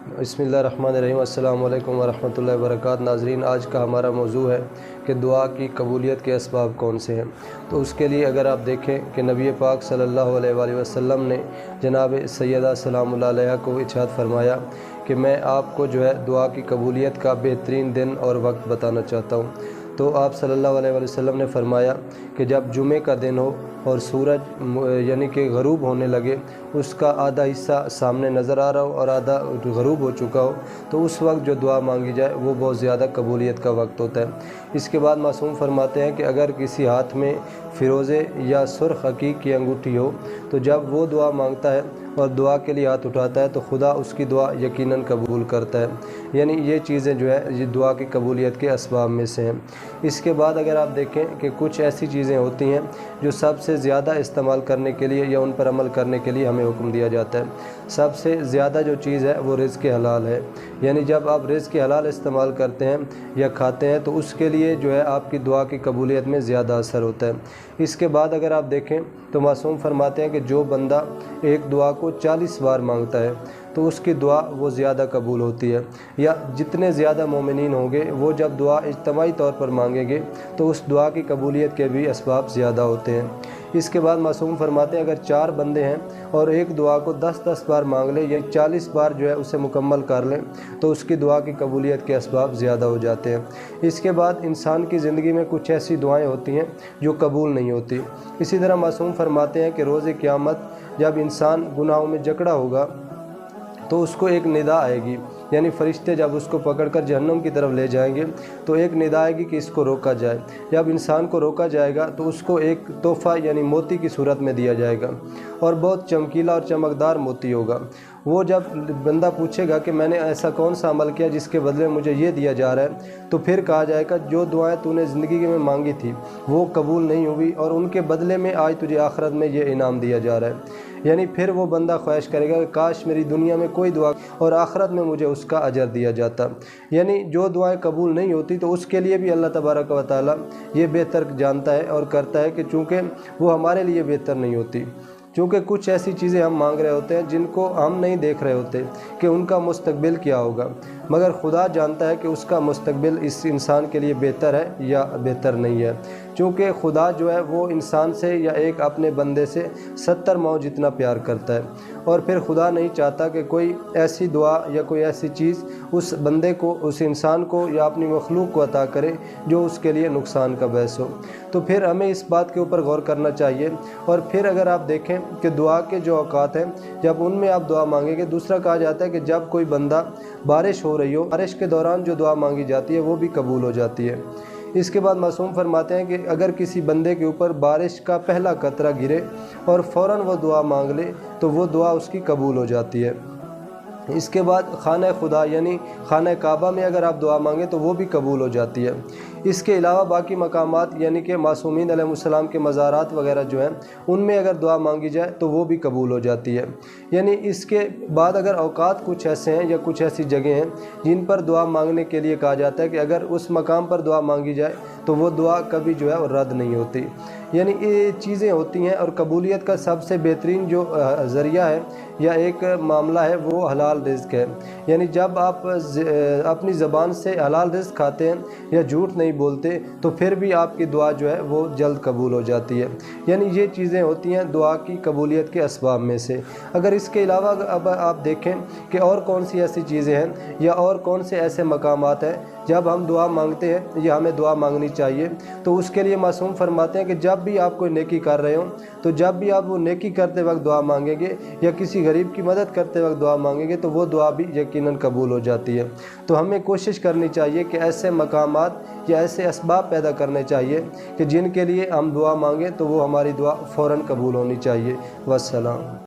बिस्मिल्लाहिर्रहमानिर्रहीम। अस्सलाम वालेकुम वरहमतुल्लाहि वबरकातुहू। नाज़रीन, आज का हमारा मौजू है कि दुआ की कबूलियत के असबाब कौन से हैं। तो उसके लिए अगर आप देखें कि नबी पाक सल्लल्लाहु अलैहि वसल्लम ने जनाब सैयदा सलामुल्लाह अलैहा को इरशाद फरमाया कि मैं आपको जो है दुआ की कबूलियत का बेहतरीन दिन और वक्त बताना चाहता हूँ। तो आप सल्लल्लाहु अलैहि वसल्लम ने फरमाया कि जब जुमे का दिन हो और सूरज यानी कि गरूब होने लगे, उसका आधा हिस्सा सामने नज़र आ रहा हो और आधा गरूब हो चुका हो, तो उस वक्त जो दुआ मांगी जाए वो बहुत ज़्यादा कबूलियत का वक्त होता है। इसके बाद मासूम फरमाते हैं कि अगर किसी हाथ में फ़िरोज़े या सुर्ख अकीक की अंगूठी हो, तो जब वो दुआ मांगता है और दुआ के लिए हाथ उठाता है तो खुदा उसकी दुआ यकीनन कबूल करता है। यानी ये चीज़ें जो है ये दुआ की कबूलियत के असबाब में से हैं। इसके बाद अगर आप देखें कि कुछ ऐसी चीज़ें होती हैं जो सबसे ज़्यादा इस्तेमाल करने के लिए या उन पर अमल करने के लिए हमें हुक्म दिया जाता है। सबसे ज़्यादा जो चीज़ है वो रिज़्क़ हलाल है। यानी जब आप रिज़्क़ हलाल इस्तेमाल करते हैं या खाते हैं तो उसके लिए जो है आपकी दुआ की कबूलियत में ज़्यादा असर होता है। इसके बाद अगर आप देखें तो मासूम फरमाते हैं कि जो बंदा एक दुआ को 40 बार मांगता है तो उसकी दुआ वो ज़्यादा कबूल होती है। या जितने ज़्यादा मोमिनीन होंगे वो जब दुआ इज्तमाई तौर पर मांगेंगे तो उस दुआ की कबूलियत के भी असबाब ज़्यादा होते हैं। इसके बाद मासूम फरमाते हैं अगर 4 बंदे हैं और एक दुआ को 10-10 बार मांग लें या 40 बार जो है उसे मुकम्मल कर लें तो उसकी दुआ की कबूलियत के असबाब ज़्यादा हो जाते हैं। इसके बाद इंसान की ज़िंदगी में कुछ ऐसी दुआएं होती हैं जो कबूल नहीं होती। इसी तरह मासूम फरमाते हैं कि रोज़ क़यामत जब इंसान गुनाहों में जकड़ा होगा तो उसको एक निदा आएगी, यानी फ़रिश्ते जब उसको पकड़कर जहन्नम की तरफ ले जाएंगे तो एक निदा आएगी कि इसको रोका जाए। जब इंसान को रोका जाएगा तो उसको एक तोहफ़ा यानी मोती की सूरत में दिया जाएगा और बहुत चमकीला और चमकदार मोती होगा। वो जब बंदा पूछेगा कि मैंने ऐसा कौन सा अमल किया जिसके बदले मुझे ये दिया जा रहा है, तो फिर कहा जाएगा जो दुआएं तूने ज़िंदगी में मांगी थी वो कबूल नहीं हुई और उनके बदले में आज तुझे आखिरत में ये इनाम दिया जा रहा है। यानी फिर वो बंदा ख्वाहिश करेगा कि काश मेरी दुनिया में कोई दुआ और आखिरत में मुझे उसका अजर दिया जाता। यानी जो दुआएं कबूल नहीं होती तो उसके लिए भी अल्लाह तबारक व तआला ये बेहतर जानता है और करता है कि चूँकि वो हमारे लिए बेहतर नहीं होती। चूँकि कुछ ऐसी चीज़ें हम मांग रहे होते हैं जिनको हम नहीं देख रहे होते कि उनका मुस्तकबिल क्या होगा, मगर खुदा जानता है कि उसका मुस्तकबिल इस इंसान के लिए बेहतर है या बेहतर नहीं है। चूँकि खुदा जो है वो इंसान से या एक अपने बंदे से 70 माओ जितना प्यार करता है और फिर खुदा नहीं चाहता कि कोई ऐसी दुआ या कोई ऐसी चीज़ उस बंदे को, उस इंसान को या अपनी मखलूक को अता करे जो उसके लिए नुकसान का बायस हो। तो फिर हमें इस बात के ऊपर गौर करना चाहिए। और फिर अगर आप देखें कि दुआ के जो औकात हैं जब उनमें आप दुआ मांगेंगे, दूसरा कहा जाता है कि जब कोई बंदा बारिश हो रही हो, बारिश के दौरान जो दुआ मांगी जाती है वो भी कबूल हो जाती है। इसके बाद मासूम फरमाते हैं कि अगर किसी बंदे के ऊपर बारिश का पहला कतरा गिरे और फ़ौरन वो दुआ मांग ले तो वो दुआ उसकी कबूल हो जाती है। इसके बाद खाना खुदा यानी खाना काबा में अगर आप दुआ मांगें तो वो भी कबूल हो जाती है। इसके अलावा बाकी मकामात यानी कि मासूमीन अलैहिस्सलाम के मज़ारात वगैरह जो हैं उनमें अगर दुआ मांगी जाए तो वो भी कबूल हो जाती है। यानी इसके बाद अगर औकात कुछ ऐसे हैं या कुछ ऐसी जगह हैं जिन पर दुआ मांगने के लिए कहा जाता है कि अगर उस मकाम पर दुआ मांगी जाए तो वो दुआ कभी जो है वो रद्द नहीं होती। यानी ये चीज़ें होती हैं। और कबूलियत का सबसे बेहतरीन जो ज़रिया है या एक मामला है वो हलाल रिज़्क़ है। यानी जब आप अपनी ज़बान से हलाल रिज़्क़ खाते हैं या झूठ नहीं बोलते तो फिर भी आपकी दुआ जो है वो जल्द कबूल हो जाती है। यानी ये चीज़ें होती हैं दुआ की कबूलियत के असबाब में से। अगर इसके अलावा अब आप देखें कि और कौन सी ऐसी चीज़ें हैं या और कौन से ऐसे मकामात हैं जब हम दुआ मांगते हैं या हमें दुआ मांगनी चाहिए, तो उसके लिए मासूम फरमाते हैं कि जब भी आप कोई नेकी कर रहे हो तो जब भी आप वो नेकी करते वक्त दुआ मांगेंगे या किसी गरीब की मदद करते वक्त दुआ मांगेंगे तो वो दुआ भी यकीनन कबूल हो जाती है। तो हमें कोशिश करनी चाहिए कि ऐसे मकामात या ऐसे असबाब पैदा करने चाहिए कि जिनके लिए हम दुआ मांगें तो वो हमारी दुआ फ़ौरन कबूल होनी चाहिए। वस्सलाम।